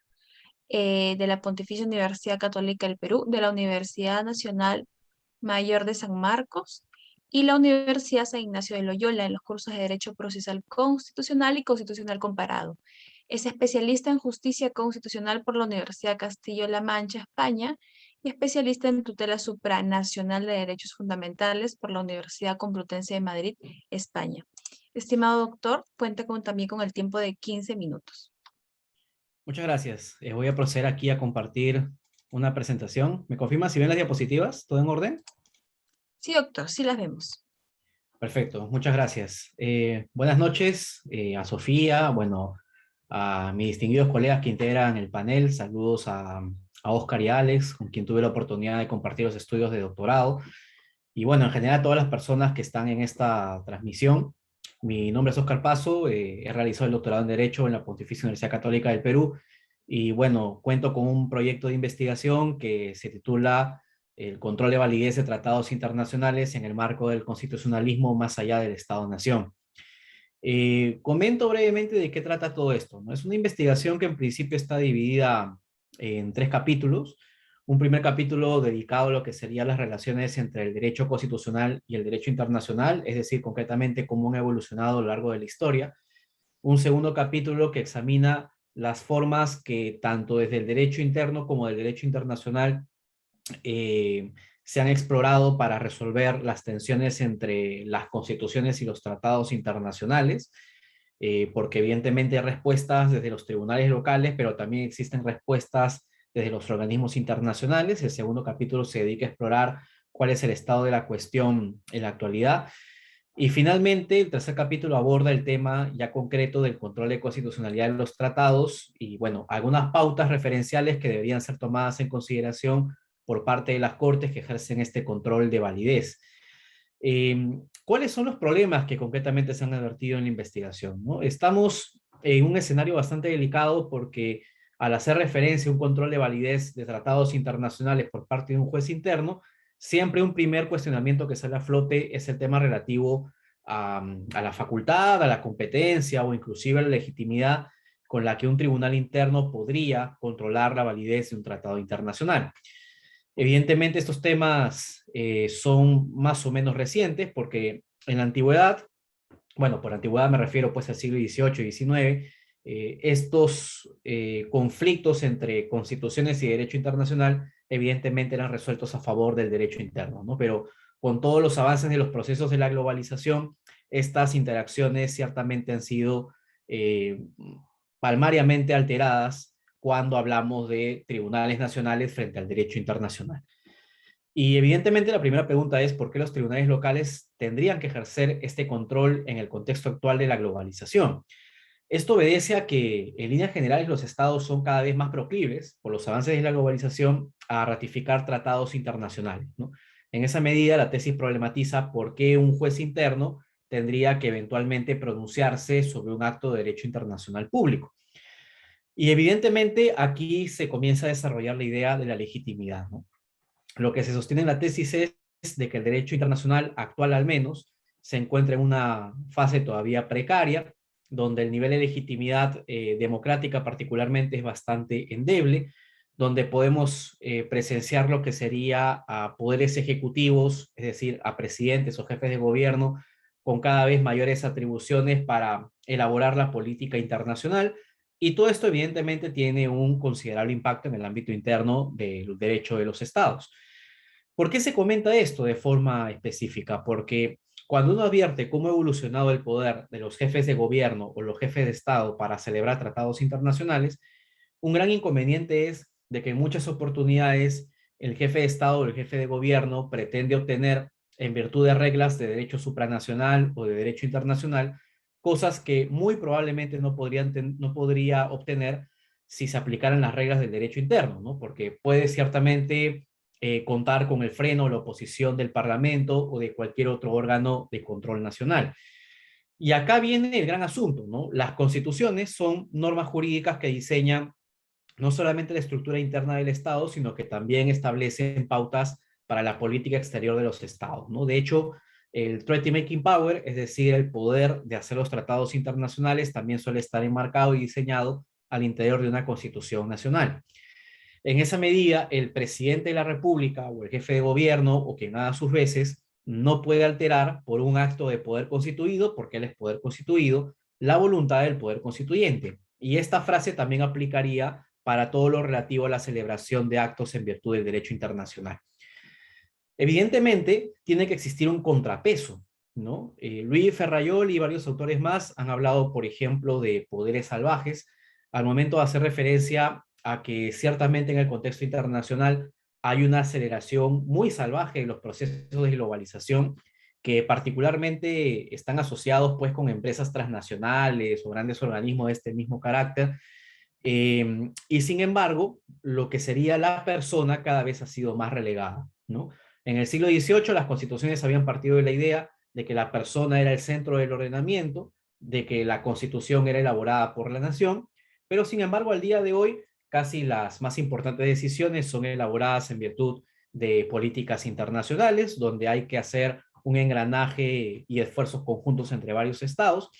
de la Pontificia Universidad Católica del Perú, de la Universidad Nacional Mayor de San Marcos y la Universidad San Ignacio de Loyola en los cursos de Derecho Procesal Constitucional y Constitucional Comparado. Es especialista en Justicia Constitucional por la Universidad Castillo-La Mancha, España, y especialista en tutela supranacional de derechos fundamentales por la Universidad Complutense de Madrid, España. Estimado doctor, cuenta también con el tiempo de 15 minutos. Muchas gracias. Voy a proceder aquí a compartir una presentación. ¿Me confirma si ven las diapositivas? ¿Todo en orden? Sí, doctor, sí las vemos. Perfecto, muchas gracias. Buenas noches a Sofía, bueno, a mis distinguidos colegas que integran el panel. Saludos a Oscar y a Alex, con quien tuve la oportunidad de compartir los estudios de doctorado. Y bueno, en general a todas las personas que están en esta transmisión. Mi nombre es Oscar Paso, he realizado el doctorado en Derecho en la Pontificia Universidad Católica del Perú, y bueno, cuento con un proyecto de investigación que se titula El control de validez de tratados internacionales en el marco del constitucionalismo más allá del Estado-Nación. Comento brevemente de qué trata todo esto, ¿no? Es una investigación que en principio está dividida en 3 capítulos. Un primer capítulo dedicado a lo que serían las relaciones entre el derecho constitucional y el derecho internacional, es decir, concretamente cómo han evolucionado a lo largo de la historia. Un segundo capítulo que examina las formas que tanto desde el derecho interno como del derecho internacional se han explorado para resolver las tensiones entre las constituciones y los tratados internacionales, porque evidentemente hay respuestas desde los tribunales locales, pero también existen respuestas desde los organismos internacionales. El segundo capítulo se dedica a explorar cuál es el estado de la cuestión en la actualidad. Y finalmente, el tercer capítulo aborda el tema ya concreto del control de constitucionalidad de los tratados y, bueno, algunas pautas referenciales que deberían ser tomadas en consideración por parte de las Cortes que ejercen este control de validez. ¿Cuáles son los problemas que concretamente se han advertido en la investigación, ¿no? Estamos en un escenario bastante delicado porque al hacer referencia a un control de validez de tratados internacionales por parte de un juez interno, siempre un primer cuestionamiento que sale a flote es el tema relativo a la facultad, a la competencia o inclusive a la legitimidad con la que un tribunal interno podría controlar la validez de un tratado internacional. Evidentemente estos temas son más o menos recientes porque en la antigüedad, bueno, por antigüedad me refiero pues al siglo XVIII y XIX, estos conflictos entre constituciones y derecho internacional evidentemente eran resueltos a favor del derecho interno, ¿no? Pero con todos los avances de los procesos de la globalización, estas interacciones ciertamente han sido palmariamente alteradas cuando hablamos de tribunales nacionales frente al derecho internacional. Y evidentemente la primera pregunta es ¿por qué los tribunales locales tendrían que ejercer este control en el contexto actual de la globalización? Esto obedece a que, en líneas generales, los estados son cada vez más proclives, por los avances de la globalización, a ratificar tratados internacionales, ¿no? En esa medida, la tesis problematiza por qué un juez interno tendría que eventualmente pronunciarse sobre un acto de derecho internacional público. Y evidentemente aquí se comienza a desarrollar la idea de la legitimidad, ¿no? Lo que se sostiene en la tesis es de que el derecho internacional actual, al menos, se encuentra en una fase todavía precaria, donde el nivel de legitimidad democrática particularmente es bastante endeble, donde podemos presenciar lo que sería a poderes ejecutivos, es decir, a presidentes o jefes de gobierno, con cada vez mayores atribuciones para elaborar la política internacional, y todo esto evidentemente tiene un considerable impacto en el ámbito interno del derecho de los estados. ¿Por qué se comenta esto de forma específica? Porque cuando uno advierte cómo ha evolucionado el poder de los jefes de gobierno o los jefes de Estado para celebrar tratados internacionales, un gran inconveniente es de que en muchas oportunidades el jefe de Estado o el jefe de gobierno pretende obtener, en virtud de reglas de derecho supranacional o de derecho internacional, cosas que muy probablemente no podría obtener si se aplicaran las reglas del derecho interno, ¿no? Porque puede ciertamente contar con el freno o la oposición del Parlamento o de cualquier otro órgano de control nacional. Y acá viene el gran asunto, ¿no? Las constituciones son normas jurídicas que diseñan no solamente la estructura interna del Estado, sino que también establecen pautas para la política exterior de los Estados, ¿no? De hecho, el Treaty Making Power, es decir, el poder de hacer los tratados internacionales, también suele estar enmarcado y diseñado al interior de una constitución nacional. En esa medida, el presidente de la República o el jefe de gobierno o quien haga sus veces no puede alterar por un acto de poder constituido, porque él es poder constituido, la voluntad del poder constituyente. Y esta frase también aplicaría para todo lo relativo a la celebración de actos en virtud del derecho internacional. Evidentemente, tiene que existir un contrapeso, ¿no? Luis Ferrayol y varios autores más han hablado, por ejemplo, de poderes salvajes, al momento de hacer referencia a que ciertamente en el contexto internacional hay una aceleración muy salvaje de los procesos de globalización que particularmente están asociados pues con empresas transnacionales o grandes organismos de este mismo carácter. Y sin embargo, lo que sería la persona cada vez ha sido más relegada, ¿no? En el siglo XVIII las constituciones habían partido de la idea de que la persona era el centro del ordenamiento, de que la constitución era elaborada por la nación, pero sin embargo al día de hoy casi las más importantes decisiones son elaboradas en virtud de políticas internacionales, donde hay que hacer un engranaje y esfuerzos conjuntos entre varios estados,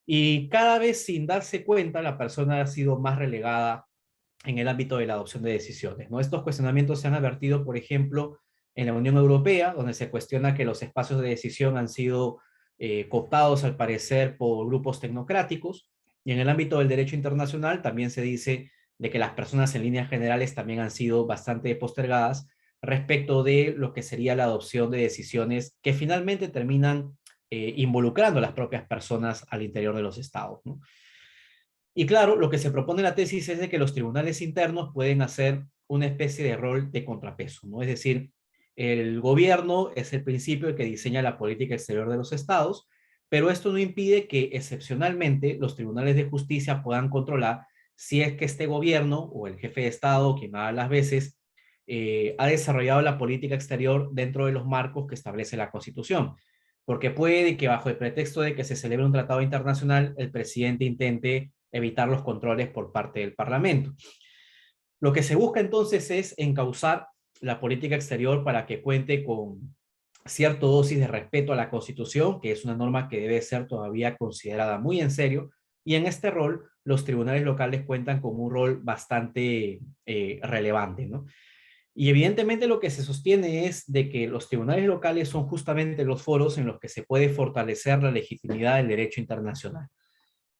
y cada vez sin darse cuenta la persona ha sido más relegada en el ámbito de la adopción de decisiones, ¿no? Estos cuestionamientos se han advertido, por ejemplo, en la Unión Europea, donde se cuestiona que los espacios de decisión han sido cooptados, al parecer, por grupos tecnocráticos, y en el ámbito del derecho internacional también se dice de que las personas en líneas generales también han sido bastante postergadas respecto de lo que sería la adopción de decisiones que finalmente terminan involucrando a las propias personas al interior de los estados, ¿no? Y claro, lo que se propone en la tesis es de que los tribunales internos pueden hacer una especie de rol de contrapeso, ¿no? Es decir, el gobierno es el principio que diseña la política exterior de los estados, pero esto no impide que excepcionalmente los tribunales de justicia puedan controlar si es que este gobierno o el jefe de estado, quien haga las veces, ha desarrollado la política exterior dentro de los marcos que establece la Constitución. Porque puede que bajo el pretexto de que se celebre un tratado internacional, el presidente intente evitar los controles por parte del Parlamento. Lo que se busca entonces es encauzar la política exterior para que cuente con cierta dosis de respeto a la Constitución, que es una norma que debe ser todavía considerada muy en serio, y en este rol los tribunales locales cuentan con un rol bastante relevante, ¿no? Y evidentemente lo que se sostiene es de que los tribunales locales son justamente los foros en los que se puede fortalecer la legitimidad del derecho internacional.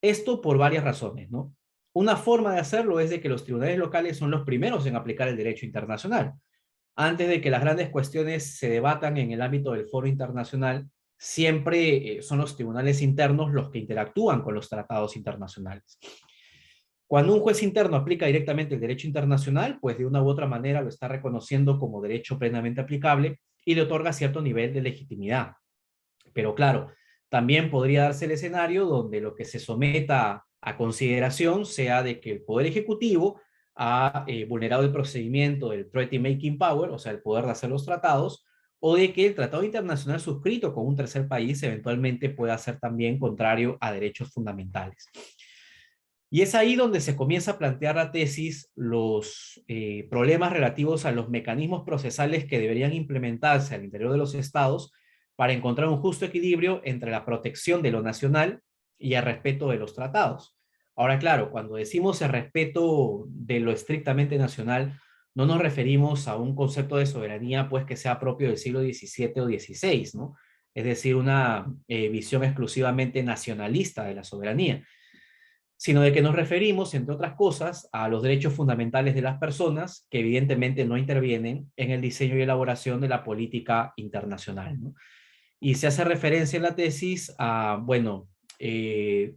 Esto por varias razones, ¿no? Una forma de hacerlo es de que los tribunales locales son los primeros en aplicar el derecho internacional. Antes de que las grandes cuestiones se debatan en el ámbito del foro internacional, siempre son los tribunales internos los que interactúan con los tratados internacionales. Cuando un juez interno aplica directamente el derecho internacional, pues de una u otra manera lo está reconociendo como derecho plenamente aplicable y le otorga cierto nivel de legitimidad. Pero claro, también podría darse el escenario donde lo que se someta a consideración sea de que el Poder Ejecutivo ha vulnerado el procedimiento del Treaty Making Power, o sea, el poder de hacer los tratados, o de que el tratado internacional suscrito con un tercer país eventualmente pueda ser también contrario a derechos fundamentales. Y es ahí donde se comienza a plantear la tesis los problemas relativos a los mecanismos procesales que deberían implementarse al interior de los estados para encontrar un justo equilibrio entre la protección de lo nacional y el respeto de los tratados. Ahora, claro, cuando decimos el respeto de lo estrictamente nacional, no nos referimos a un concepto de soberanía pues que sea propio del siglo XVII o XVI, ¿no? Es decir, una visión exclusivamente nacionalista de la soberanía, sino de que nos referimos, entre otras cosas, a los derechos fundamentales de las personas que evidentemente no intervienen en el diseño y elaboración de la política internacional, ¿no? Y se hace referencia en la tesis a, bueno,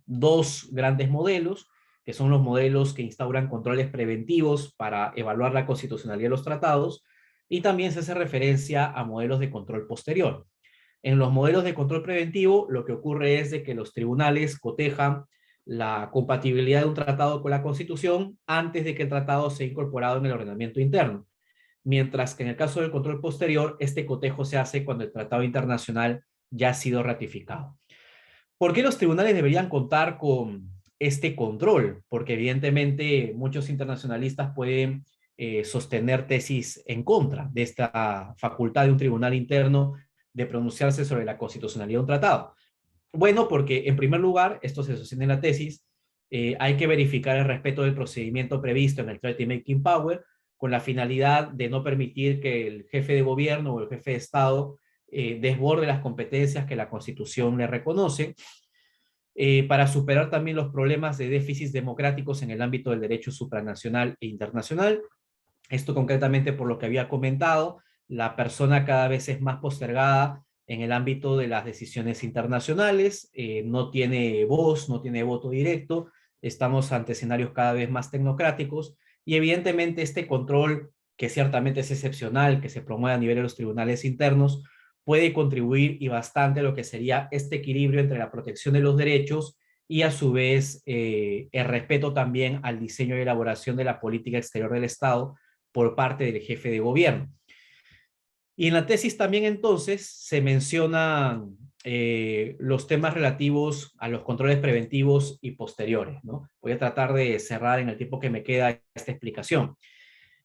dos grandes modelos, que son los modelos que instauran controles preventivos para evaluar la constitucionalidad de los tratados, y también se hace referencia a modelos de control posterior. En los modelos de control preventivo, lo que ocurre es de que los tribunales cotejan la compatibilidad de un tratado con la Constitución antes de que el tratado sea incorporado en el ordenamiento interno, mientras que en el caso del control posterior, este cotejo se hace cuando el tratado internacional ya ha sido ratificado. ¿Por qué los tribunales deberían contar con este control? Porque evidentemente muchos internacionalistas pueden sostener tesis en contra de esta facultad de un tribunal interno de pronunciarse sobre la constitucionalidad de un tratado. Bueno, porque en primer lugar, esto se sostiene en la tesis, hay que verificar el respeto del procedimiento previsto en el Treaty Making Power con la finalidad de no permitir que el jefe de gobierno o el jefe de Estado desborde las competencias que la Constitución le reconoce, para superar también los problemas de déficits democráticos en el ámbito del derecho supranacional e internacional. Esto concretamente por lo que había comentado, la persona cada vez es más postergada en el ámbito de las decisiones internacionales, no tiene voz, no tiene voto directo, estamos ante escenarios cada vez más tecnocráticos y evidentemente este control, que ciertamente es excepcional, que se promueve a nivel de los tribunales internos, puede contribuir y bastante a lo que sería este equilibrio entre la protección de los derechos y a su vez el respeto también al diseño y elaboración de la política exterior del Estado por parte del jefe de gobierno. Y en la tesis también entonces se mencionan los temas relativos a los controles preventivos y posteriores, ¿no? Voy a tratar de cerrar en el tiempo que me queda esta explicación.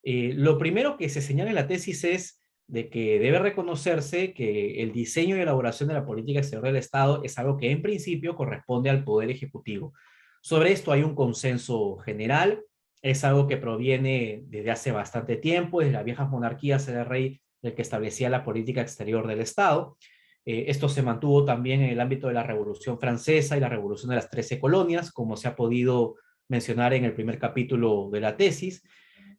Lo primero que se señala en la tesis es de que debe reconocerse que el diseño y elaboración de la política exterior del Estado es algo que en principio corresponde al Poder Ejecutivo. Sobre esto hay un consenso general, es algo que proviene desde hace bastante tiempo, desde las viejas monarquías era el rey el que establecía la política exterior del Estado. Esto se mantuvo también en el ámbito de la Revolución Francesa y la Revolución de las 13 colonias, como se ha podido mencionar en el primer capítulo de la tesis.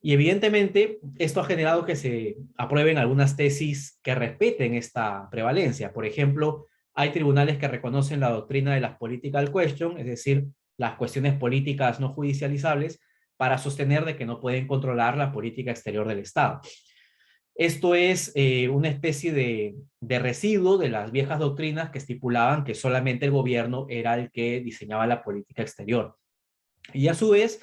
Y evidentemente esto ha generado que se aprueben algunas tesis que respeten esta prevalencia. Por ejemplo, hay tribunales que reconocen la doctrina de las political questions, es decir, las cuestiones políticas no judicializables, para sostener de que no pueden controlar la política exterior del Estado. Esto es una especie de residuo de las viejas doctrinas que estipulaban que solamente el gobierno era el que diseñaba la política exterior. Y a su vez,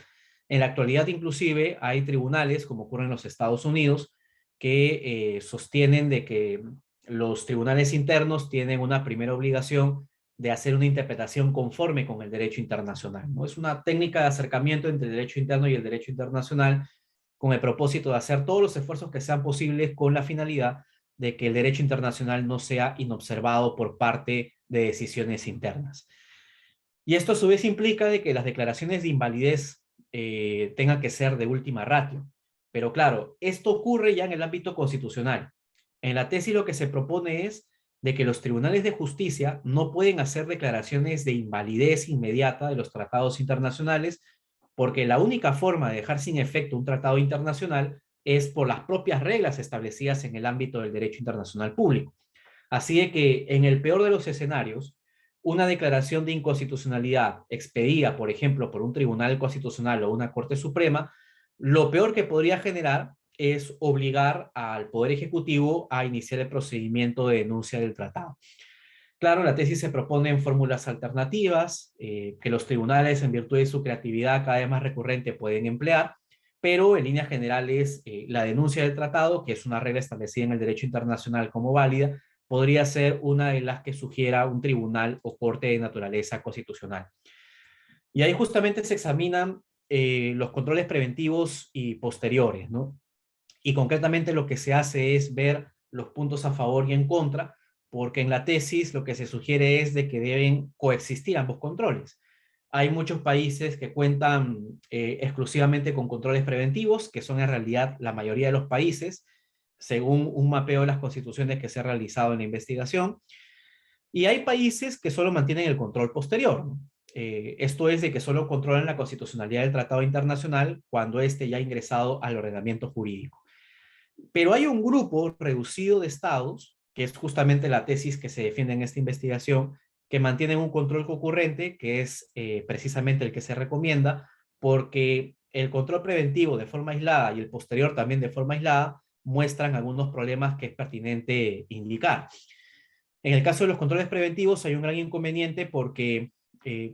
en la actualidad inclusive hay tribunales, como ocurre en los Estados Unidos, que sostienen de que los tribunales internos tienen una primera obligación de hacer una interpretación conforme con el derecho internacional, ¿no? Es una técnica de acercamiento entre el derecho interno y el derecho internacional con el propósito de hacer todos los esfuerzos que sean posibles con la finalidad de que el derecho internacional no sea inobservado por parte de decisiones internas. Y esto a su vez implica de que las declaraciones de invalidez tengan que ser de última ratio. Pero claro, esto ocurre ya en el ámbito constitucional. En la tesis lo que se propone es de que los tribunales de justicia no pueden hacer declaraciones de invalidez inmediata de los tratados internacionales, porque la única forma de dejar sin efecto un tratado internacional es por las propias reglas establecidas en el ámbito del derecho internacional público. Así de que en el peor de los escenarios, una declaración de inconstitucionalidad expedida, por ejemplo, por un tribunal constitucional o una Corte Suprema, lo peor que podría generar es obligar al Poder Ejecutivo a iniciar el procedimiento de denuncia del tratado. Claro, la tesis se propone en fórmulas alternativas que los tribunales, en virtud de su creatividad cada vez más recurrente, pueden emplear, pero en líneas generales la denuncia del tratado, que es una regla establecida en el derecho internacional como válida, podría ser una de las que sugiera un tribunal o corte de naturaleza constitucional. Y ahí justamente se examinan los controles preventivos y posteriores, ¿no? Y concretamente lo que se hace es ver los puntos a favor y en contra, porque en la tesis lo que se sugiere es de que deben coexistir ambos controles. Hay muchos países que cuentan exclusivamente con controles preventivos, que son en realidad la mayoría de los países, según un mapeo de las constituciones que se ha realizado en la investigación. Y hay países que solo mantienen el control posterior, ¿no? Esto es de que solo controlan la constitucionalidad del tratado internacional cuando éste ya ha ingresado al ordenamiento jurídico. Pero hay un grupo reducido de estados, que es justamente la tesis que se defiende en esta investigación, que mantienen un control concurrente, que es precisamente el que se recomienda, porque el control preventivo de forma aislada y el posterior también de forma aislada muestran algunos problemas que es pertinente indicar. En el caso de los controles preventivos hay un gran inconveniente porque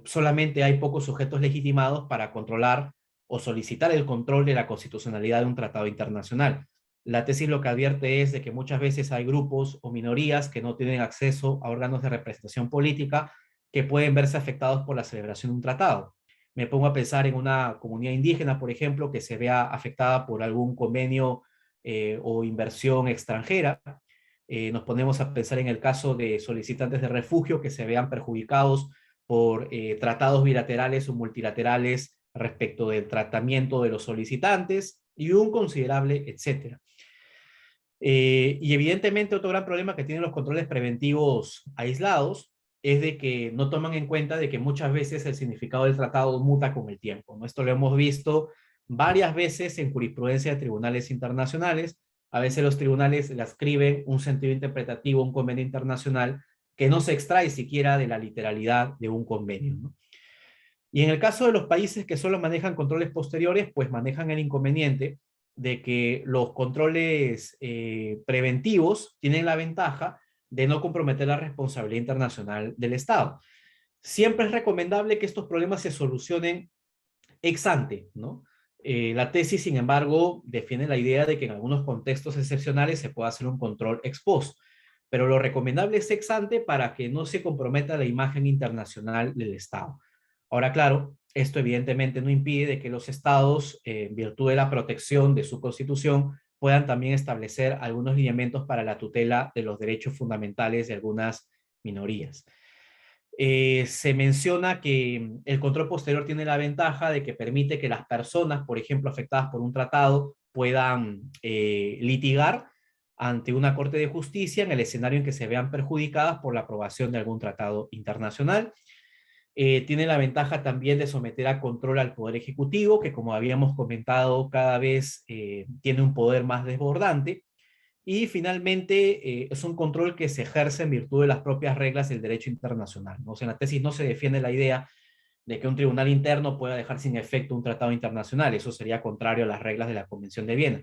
solamente hay pocos sujetos legitimados para controlar o solicitar el control de la constitucionalidad de un tratado internacional. La tesis lo que advierte es de que muchas veces hay grupos o minorías que no tienen acceso a órganos de representación política que pueden verse afectados por la celebración de un tratado. Me pongo a pensar en una comunidad indígena, por ejemplo, que se vea afectada por algún convenio o inversión extranjera. Nos ponemos a pensar en el caso de solicitantes de refugio que se vean perjudicados por tratados bilaterales o multilaterales respecto del tratamiento de los solicitantes y un considerable etcétera. Y evidentemente otro gran problema que tienen los controles preventivos aislados es de que no toman en cuenta de que muchas veces el significado del tratado muta con el tiempo, ¿no? Esto lo hemos visto varias veces en jurisprudencia de tribunales internacionales. A veces los tribunales le ascriben un sentido interpretativo a un convenio internacional que no se extrae siquiera de la literalidad de un convenio, ¿no? Y en el caso de los países que solo manejan controles posteriores, pues manejan el inconveniente de que los controles preventivos tienen la ventaja de no comprometer la responsabilidad internacional del Estado. Siempre es recomendable que estos problemas se solucionen ex ante, ¿no? La tesis, sin embargo, defiende la idea de que en algunos contextos excepcionales se puede hacer un control ex post, pero lo recomendable es ex ante para que no se comprometa la imagen internacional del Estado. Ahora, claro, esto evidentemente no impide de que los estados, en virtud de la protección de su constitución, puedan también establecer algunos lineamientos para la tutela de los derechos fundamentales de algunas minorías. Se menciona que el control posterior tiene la ventaja de que permite que las personas, por ejemplo, afectadas por un tratado, puedan litigar ante una corte de justicia en el escenario en que se vean perjudicadas por la aprobación de algún tratado internacional. Tiene la ventaja también de someter a control al Poder Ejecutivo, que como habíamos comentado, cada vez tiene un poder más desbordante. Y finalmente es un control que se ejerce en virtud de las propias reglas del derecho internacional, ¿no? O sea, en la tesis no se defiende la idea de que un tribunal interno pueda dejar sin efecto un tratado internacional. Eso sería contrario a las reglas de la Convención de Viena.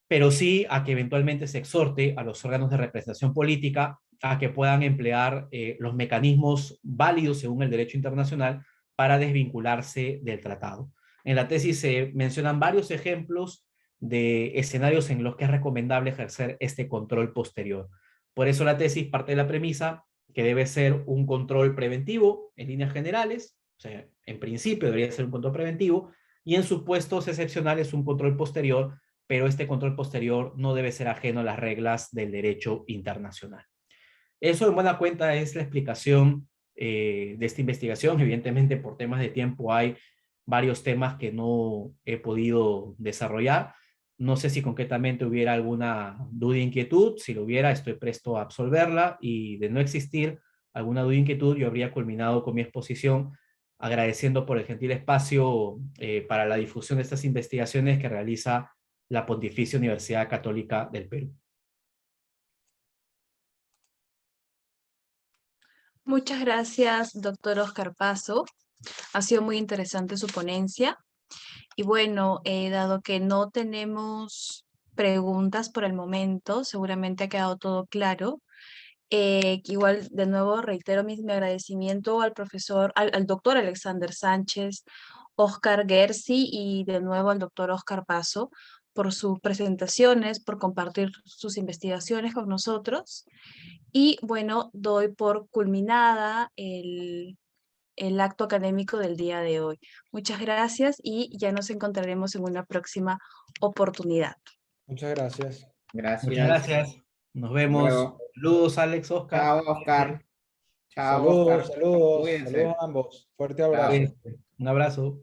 Pero sí a que eventualmente se exhorte a los órganos de representación política a que puedan emplear los mecanismos válidos según el derecho internacional para desvincularse del tratado. En la tesis se mencionan varios ejemplos de escenarios en los que es recomendable ejercer este control posterior. Por eso la tesis parte de la premisa que debe ser un control preventivo en líneas generales, o sea, en principio debería ser un control preventivo, y en supuestos excepcionales un control posterior, pero este control posterior no debe ser ajeno a las reglas del derecho internacional. Eso en buena cuenta es la explicación de esta investigación. Evidentemente por temas de tiempo hay varios temas que no he podido desarrollar. No sé si concretamente hubiera alguna duda o inquietud. Si lo hubiera, estoy presto a absolverla, y de no existir alguna duda o inquietud, yo habría culminado con mi exposición agradeciendo por el gentil espacio para la difusión de estas investigaciones que realiza la Pontificia Universidad Católica del Perú. Muchas gracias, doctor Oscar Paso. Ha sido muy interesante su ponencia. Y bueno, dado que no tenemos preguntas por el momento, seguramente ha quedado todo claro. Que igual, de nuevo, reitero mi agradecimiento al doctor Alexander Sánchez, Oscar Gersi y de nuevo al doctor Oscar Paso por sus presentaciones, por compartir sus investigaciones con nosotros. Y bueno, doy por culminada el acto académico del día de hoy. Muchas gracias y ya nos encontraremos en una próxima oportunidad. Muchas gracias. Gracias. Muchas gracias. Nos vemos. Luego. Saludos, Alex, Oscar. Chao, Oscar. Chao, Saludos, Oscar. saludos, Cuídense. saludos a ambos. Fuerte abrazo. Un abrazo.